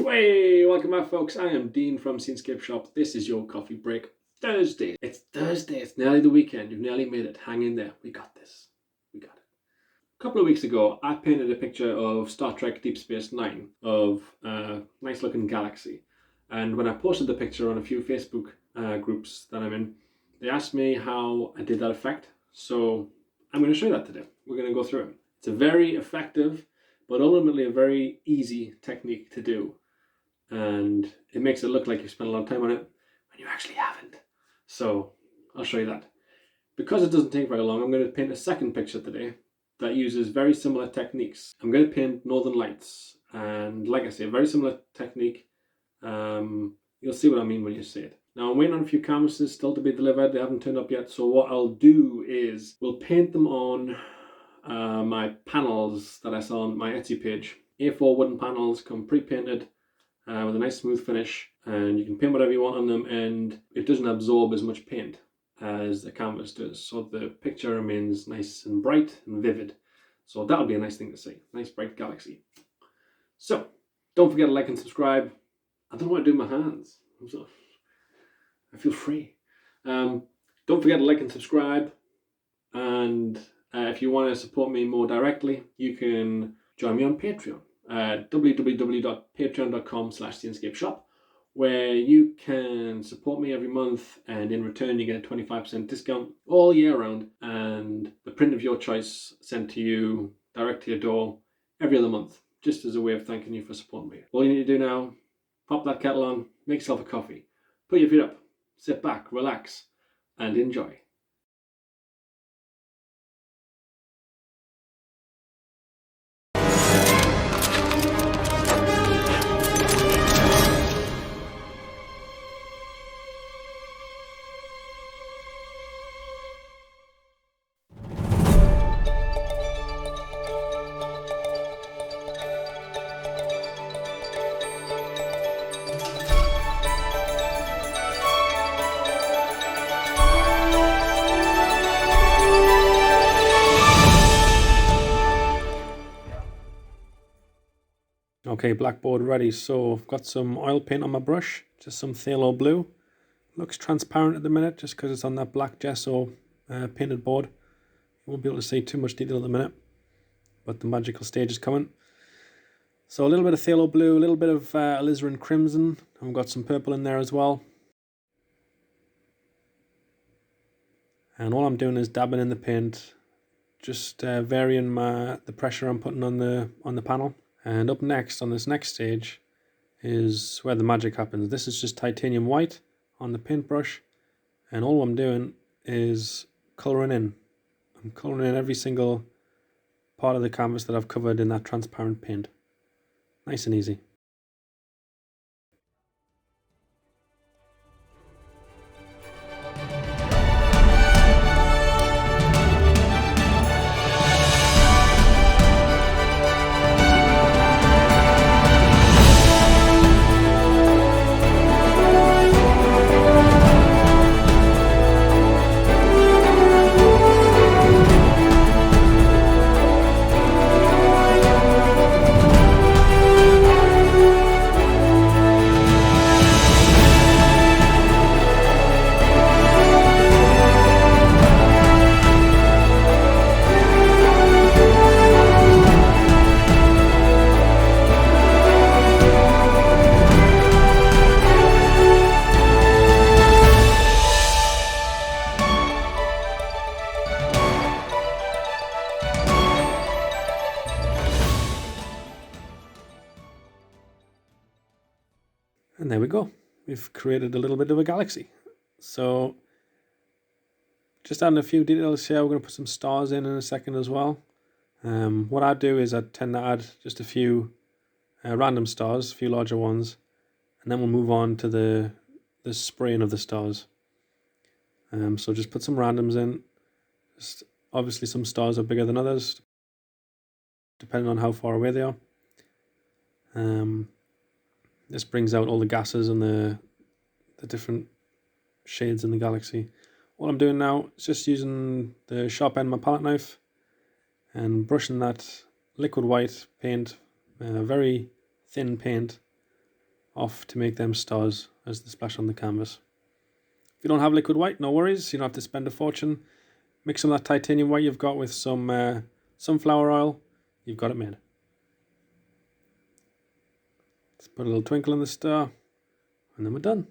Hey, welcome back folks. I am Dean from Scenescapeshop. This is your coffee break Thursday. It's Thursday, it's nearly the weekend. You've nearly made it. Hang in there. We got this. We got it. A couple of weeks ago, I painted a picture of Star Trek Deep Space Nine of a nice looking galaxy. And when I posted the picture on a few Facebook groups that I'm in, they asked me how I did that effect. So I'm going to show you that today. We're going to go through it. It's a very effective, but ultimately a very easy technique to do. And it makes it look like you spent a lot of time on it when you actually haven't. So I'll show you that. Because it doesn't take very long, I'm going to paint a second picture today that uses very similar techniques. I'm going to paint Northern Lights, and like I say, a very similar technique. You'll see what I mean when you see it. Now I'm waiting on a few canvases still to be delivered. They haven't turned up yet, so what I'll do is we'll paint them on my panels that I sell on my Etsy page. A4 wooden panels come pre-painted with a nice smooth finish, and you can paint whatever you want on them, and it doesn't absorb as much paint as the canvas does, so the picture remains nice and bright and vivid. So that'll be a nice thing to see. Nice bright galaxy. So don't forget to like and subscribe. I don't know what to do with my hands. I feel free. Don't forget to like and subscribe, and if you want to support me more directly, you can join me on Patreon. www.patreon.com/Scenescapeshop, where you can support me every month, and in return you get a 25% discount all year round, and the print of your choice sent to you direct to your door every other month, just as a way of thanking you for supporting me. All you need to do now, pop that kettle on, make yourself a coffee, put your feet up, sit back, relax, and enjoy. Okay, blackboard ready. So I've got some oil paint on my brush, just some phthalo blue. Looks transparent at the minute just because it's on that black gesso painted board. You won't be able to see too much detail at the minute, but the magical stage is coming. So a little bit of phthalo blue, a little bit of alizarin crimson. I've got some purple in there as well. And all I'm doing is dabbing in the paint, just varying the pressure I'm putting on the panel. And up next, on this next stage, is where the magic happens. This is just titanium white on the paintbrush, and all I'm doing is colouring in. I'm colouring in every single part of the canvas that I've covered in that transparent paint. Nice and easy. And there we go. We've created a little bit of a galaxy. So just adding a few details here. We're going to put some stars in a second as well. What I do is I tend to add just a few random stars, a few larger ones, and then we'll move on to the spraying of the stars. So just put some randoms in. Just obviously some stars are bigger than others, depending on how far away they are. This brings out all the gases and the different shades in the galaxy. What I'm doing now is just using the sharp end of my palette knife and brushing that liquid white paint, very thin paint, off to make them stars as they splash on the canvas. If you don't have liquid white, no worries, you don't have to spend a fortune. Mix some of that titanium white you've got with some sunflower oil, you've got it made. Let's put a little twinkle in the star, and then we're done.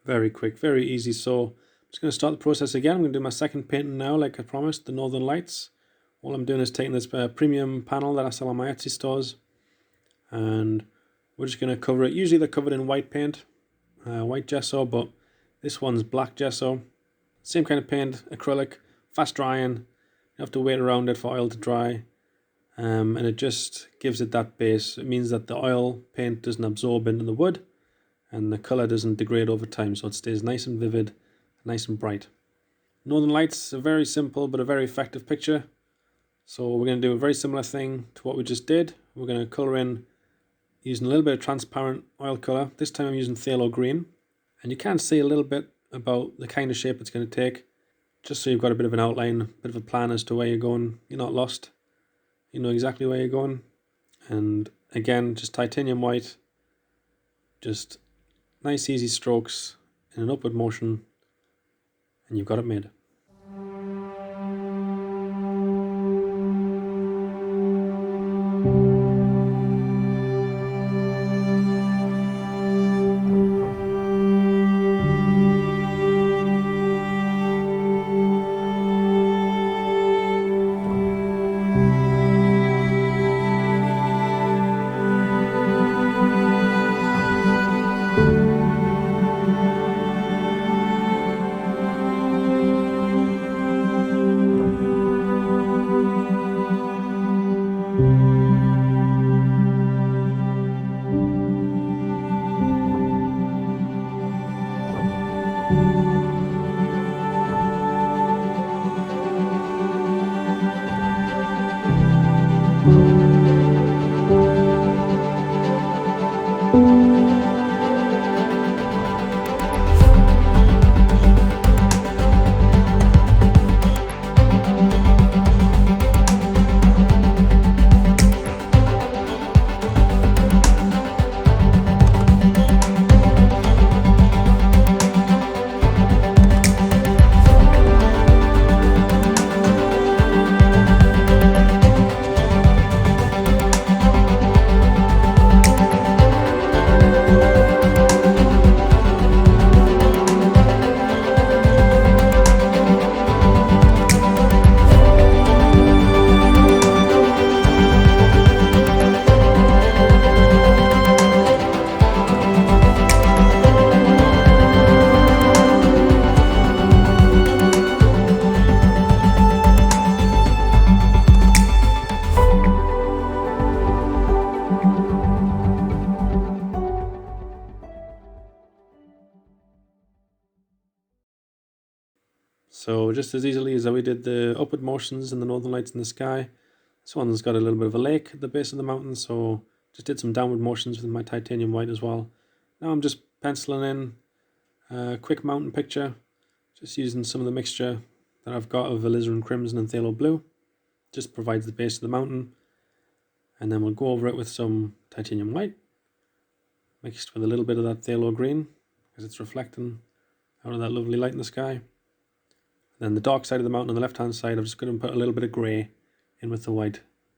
Very quick, very easy. So I'm just going to start the process again. I'm going to do my second painting now, like I promised, the Northern Lights. All I'm doing is taking this premium panel that I sell on my Etsy stores, and we're just going to cover it. Usually they're covered in white paint, white gesso, but this one's black gesso. Same kind of paint, acrylic, fast drying. You have to wait around it for oil to dry, and it just gives it that base. It means that the oil paint doesn't absorb into the wood, and the colour doesn't degrade over time, so it stays nice and vivid, nice and bright. Northern Lights, a very simple but a very effective picture. So we're going to do a very similar thing to what we just did. We're going to colour in using a little bit of transparent oil colour. This time I'm using phthalo green. And you can see a little bit about the kind of shape it's going to take, just so you've got a bit of an outline, a bit of a plan as to where you're going. You're not lost. You know exactly where you're going. And again, just titanium white, just nice easy strokes in an upward motion, and you've got it made. So just as easily as we did the upward motions in the Northern Lights in the sky, this one's got a little bit of a lake at the base of the mountain, so just did some downward motions with my titanium white as well. Now I'm just penciling in a quick mountain picture, just using some of the mixture that I've got of alizarin crimson and phthalo blue. Just provides the base of the mountain, and then we'll go over it with some titanium white, mixed with a little bit of that phthalo green, because it's reflecting out of that lovely light in the sky. Then the dark side of the mountain on the left hand side, I'm just going to put a little bit of grey in with the white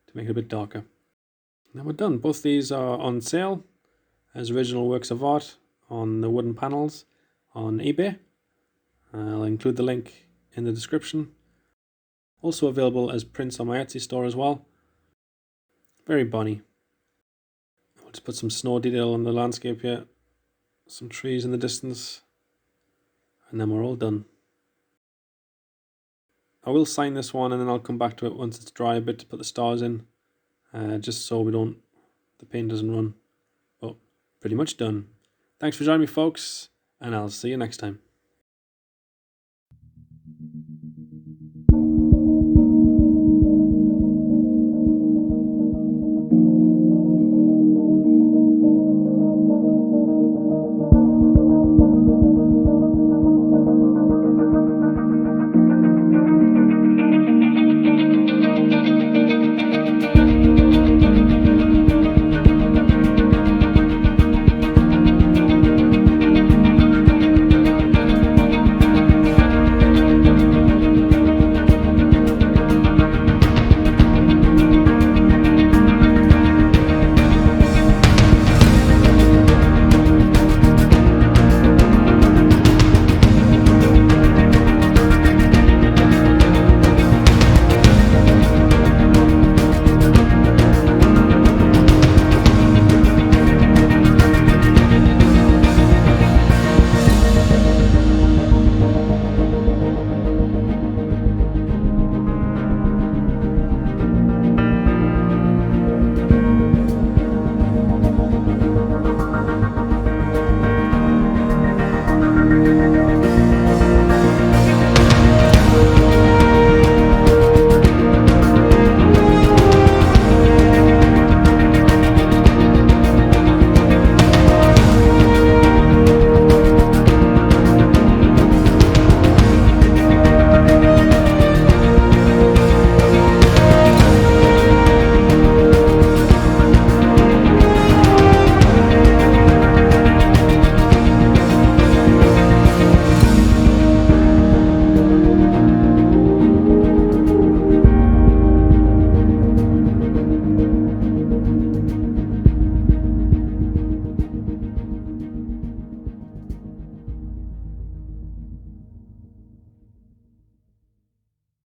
to make it a bit darker. And then we're done. Both these are on sale as original works of art on the wooden panels on eBay. I'll include the link in the description. Also available as prints on my Etsy store as well. Very bonny. I'll just put some snow detail on the landscape here, some trees in the distance, and then we're all done. I will sign this one and then I'll come back to it once it's dry a bit to put the stars in, just so the paint doesn't run. But pretty much done. Thanks for joining me, folks, and I'll see you next time.